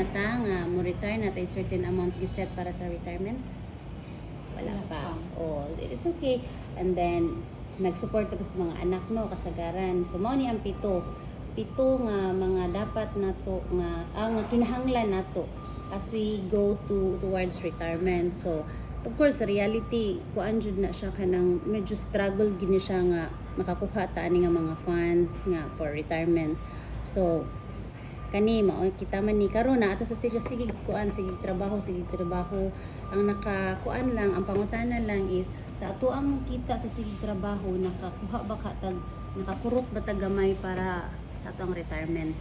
na ta nga mo retire na tay certain amount giset para sa retirement? Wala pa. Oh, it's okay. And then nag-support pa ta sa mga anak no kasagaran. So mao ni ang pito nga mga dapat nato nga kinahanglan nato as we go towards retirement. So of course, sa reality, kuan jud na siya kanang medyo struggle gini siya nga makakuha ta ani nga mga funds nga for retirement. So kani mao kita man ni karon na ato sa stage sige kuan sige trabaho ang nakakuan lang ang pangutanan lang is sa ato ang kita sa sige trabaho nakakuha ba ka tag nakakurot ba ta gamay para sa ato ang retirement.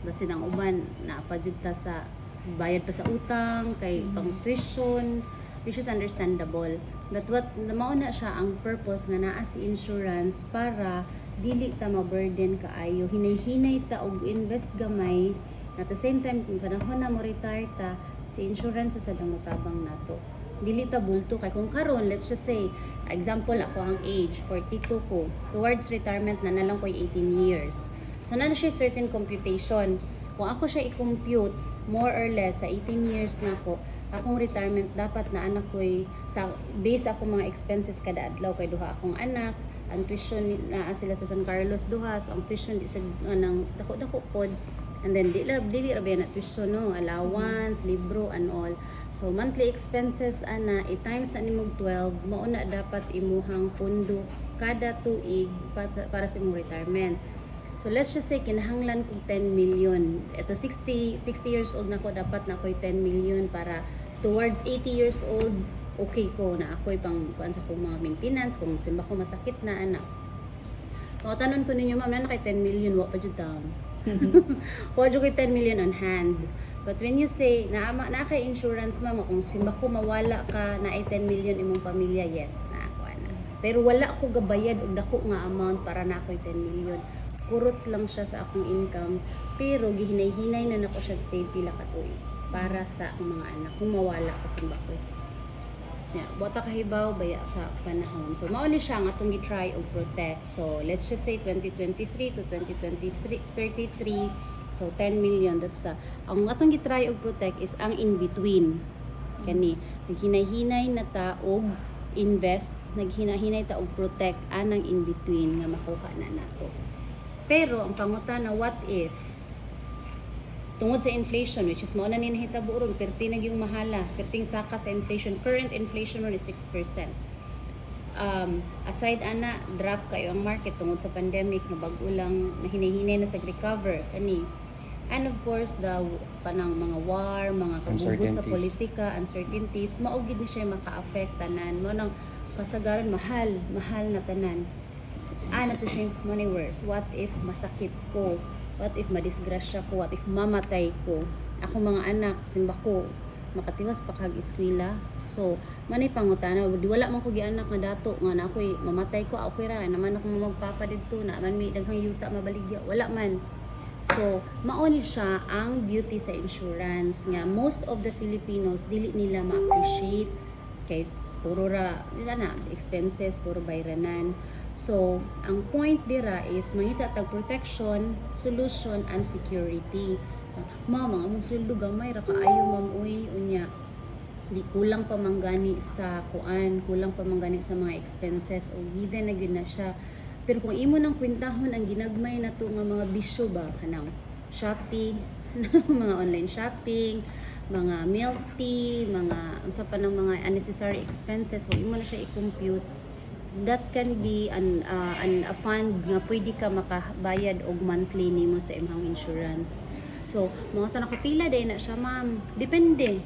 Basta ang uban na pa jud ta sa bayad pa sa utang kay pang tuition, which is understandable. But what mauna siya ang purpose nga naa si insurance para dili ta ma-burden kaayo, hinay-hinay ta og invest gamay at the same time kung panahon na mo retire ta si insurance sa motabang nato. Dili ta bulto kay kung karon let's just say example ako ang age 42 ko towards retirement na nalang ko 18 years. So na siya certain computation. Kung ako siya i-compute more or less sa 18 years na ko akong retirement dapat na anak ko'y sa base ako mga expenses kada adlaw kay duha akong anak ang tuition na sila sa San Carlos duha so ang tuition di sa nang dako pod and then dili ra ba na tuition no allowance libro and all so monthly expenses ana i-times na nimog 12 mao na dapat imuhang pundo kada tuig para sa imong retirement. So let's just say kinahanglan ko 10 million. At 60 years old na ko dapat na ako'y 10 million para towards 80 years old okay ko na ako'y pang kuan sa kong mga maintenance kung simba ko masakit na anak. O tanon ko ninyo ma'am na kay 10 million wa pa jud down. Wa jud kay 10 million on hand. But when you say na kay insurance ma'am kung simba ko mawala ka na ay 10 million imong pamilya yes na ako na. Pero wala ko gabayad og dako nga amount para na ako'y 10 million. Kurot lang siya sa akong income pero gihinay-hinay na nako siya save pila ka tuig para sa akong mga anak kung mawala ko sa bakoy. Yeah, bota kahibaw baya sa panahon. So mao ni siya nga atong gi-try og protect. So let's just say 2023 to 2033 so 10 million that's the ang atong gi-try og protect is ang in between. Kani naghinay-hinay na ta og invest, naghinay-hinay ta og protect anang in between nga makuha na nato. Pero ang pangutana what if tungod sa inflation which is mao na ni nahitabo ron perti na yung mahala perting saka sa inflation current inflation ron is 6%. Aside ana drop kayo ang market tungod sa pandemic na bag-o lang na hinay-hinay na sa recover kani and of course the panang mga war mga kagugot sa politika uncertainties mao gid ni siya maka-affect tanan mo nang kasagaran mahal na tanan. And at the same money worse, what if masakit ko? What if madisgrasya ko? What if mamatay ko? Ako mga anak, simba ko, makatiwas pa kag eskwela. So, manay pangutana, wala man ko gianak nga dato nga na ako'y mamatay ko, okay ra naman ako magpapa didto na man may daghang yuta mabaligya, wala man. So, mauni siya ang beauty sa insurance nga most of the Filipinos dili nila ma-appreciate kay puro ra nila na expenses puro bayranan. So, ang point dira is mangita tag protection, solution, and security. Mga mong sweldo gamay ra kaayo ma'am uy unya. Di kulang pa manggani sa kuan, kulang pa manggani sa mga expenses o given na gyud na siya. Pero kung imo nang kwentahon ang ginagmay na to nga mga bisyo ba kanang Shopee, mga online shopping, mga milk tea, mga unsa pa ng mga unnecessary expenses, kung imo na siya i-compute that can be a fund nga pwede ka makabayad og monthly nimo sa imong insurance. So, mga to nakapila day na siya ma'am. Depende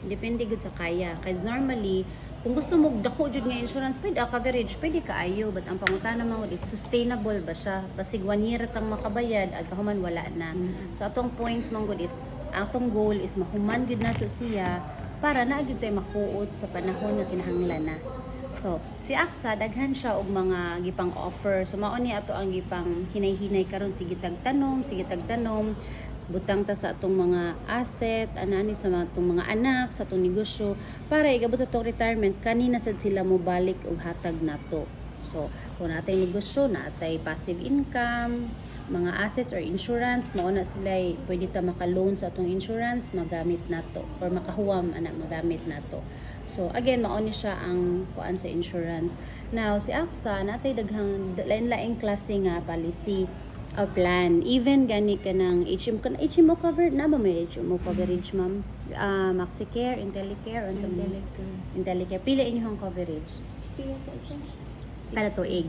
gud sa kaya. Kasi normally, kung gusto mo dako jud nga insurance, pwede coverage, pwede kaayo, but ang pangutana mo is sustainable ba siya? Basig 1 year tang makabayad, ag kahuman wala na. So atong point man gud is atong goal is mahuman gud nato siya para na gyud tay makuot sa panahon nga kinahanglan na. So, si AXA daghan siya og mga gipang offer. So mao ni ato ang gipang hinay-hinay karon sige tagtanom, butang ta sa atong mga asset, anani sa atong mga anak, sa atong negosyo para igabot sa atong retirement kanina sad sila mo balik og hatag nato. So, kung natay negosyo, natay passive income, mga assets or insurance, mao na sila pwede ta maka-loan sa atong insurance, magamit nato or makahuwam ana magamit nato. So again, mao ni siya ang kuan sa insurance. Now si AXA natay daghang lain-laing klase nga policy or plan. Even gani ka ng HMO cover na ba may HMO coverage ma'am? Maxicare, Intellicare, or something? Intellicare. Pila inyong coverage? 60 yata siya. Kada tuig.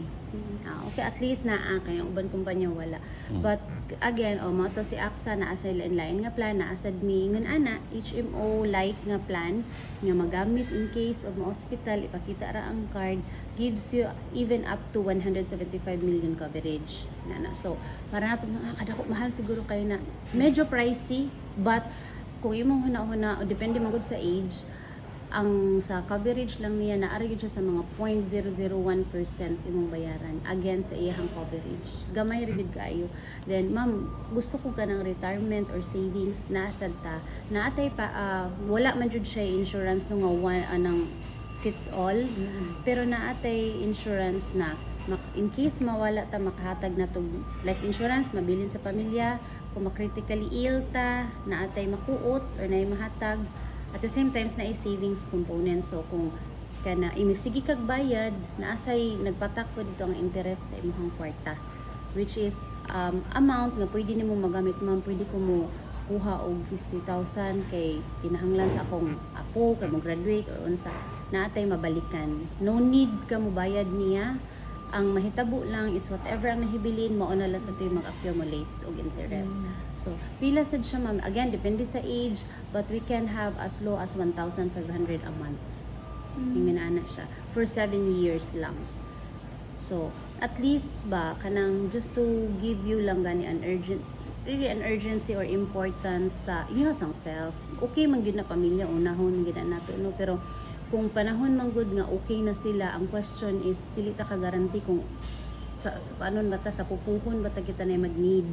Okay, at least na kayong uban kumpanya wala. But again, mo to si AXA na asa lain nga plan na asad mi ngun ana HMO like nga plan nga magamit in case of ma-hospital, ipakita ra ang card, gives you even up to 175 million coverage. So, para nato kadako mahal siguro kay na medyo pricey, but kung imong huna-huna o depende man gud sa age, ang sa coverage lang niya naari gyud siya sa mga 0.001% imong bayaran against sa iyang coverage. Gamay ra gyud kaayo. Then ma'am, gusto ko ka ng retirement or savings na asad ta. Naatay pa wala man jud siya insurance no nga one anang fits all. Pero naatay insurance na in case mawala ta makahatag na tog life insurance mabilin sa pamilya, kung critically ill ta, naatay makuot or naay mahatag. At the same time na savings component. So kung kana imisigi kag bayad, naasay nagpatak po dito ang interest sa imong kwarta, which is amount nga pwede nimo magamit ma'am. Pwede ko mo kuha og 50,000 kay kinahanglan sa akong apo kay mo graduate or unsa, naatay mabalikan. No need ka mo bayad niya. Ang mahitabo lang is whatever ang nahibilin mo na lang sa tuig mag-accumulate og interest. So pila sad siya ma'am, again depende sa age, but we can have as low as 1,500 a month. Hingin siya for 7 years lang. So at least ba kanang just to give you lang gani an urgency or importance sa iyo sang self. Okay man gyud na pamilya unahon gyud na nato no, pero kung panahon man gud nga okay na sila, ang question is dili ta ka guarantee kung sa panon bata sa pupuhon bata kita na mag-need.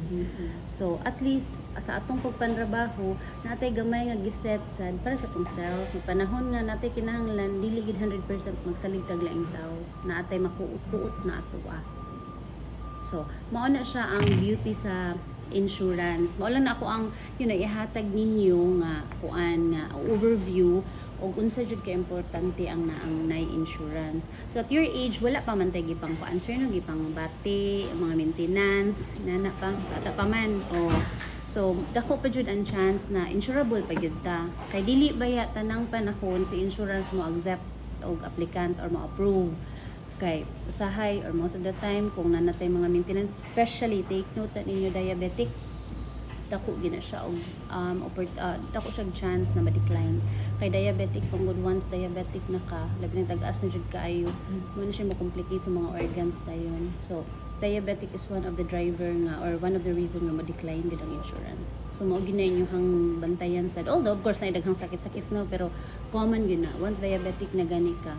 So at least sa atong pagpanrabaho natay gamay nga giset sad para sa atong self. Yung panahon nga natay kinahanglan dili gid 100% magsalig kag laing tawo, natay makuot-kuot na atoa. So mao na siya ang beauty sa insurance. Mao lang na ako ang ihatag ninyo nga kuan nga overview o unsa jud ka importante ang naay insurance. So at your age wala pa man tay gipang answer no, gipang bati, mga maintenance nana pa ata pa man. So dako pa jud ang chance na insurable pa gyud ta. Kay dili baya tanang panahon sa insurance mo accept og applicant or mo approve. Kay usahay or most of the time kung nanatay mga maintenance, especially take note ninyo diabetic, dako gina siya og dako siya chance na ma-decline. Kay diabetic kung good once diabetic na ka, labi na tag-as na jud kaayo, mo na siya ma-complicate sa mga organs dayon. So diabetic is one of the driver nga or one of the reason nga ma-decline gid ang insurance. So mao gina inyong bantayan sad. Although of course na daghang sakit-sakit no, pero common gyud na once diabetic na gani ka,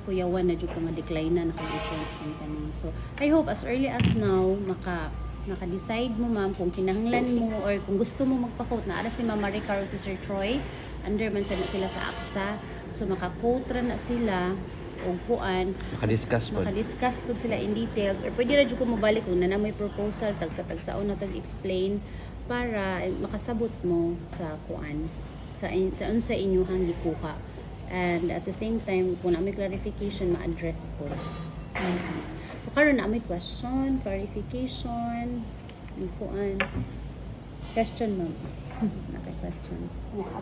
kuyawan na jud ka ma-decline na naka insurance company. So I hope as early as now maka-decide mo ma'am kung kinahanglan mo or kung gusto mo magpa-quote. Naara si Ma'am Marie Caro, si Sir Troy, under man sila sa AXA. So maka-quote ra na sila o kuan, maka-discuss po sila in details, or pwede ra jud ko mobalik kung na may proposal tagsa-tagsaon na tag-explain para makasabot mo sa kuan sa unsa inyong gikuha. And at the same time kung na may clarification ma-address po. So karon na may question, clarification, kuan. Question ma'am. Okay, question.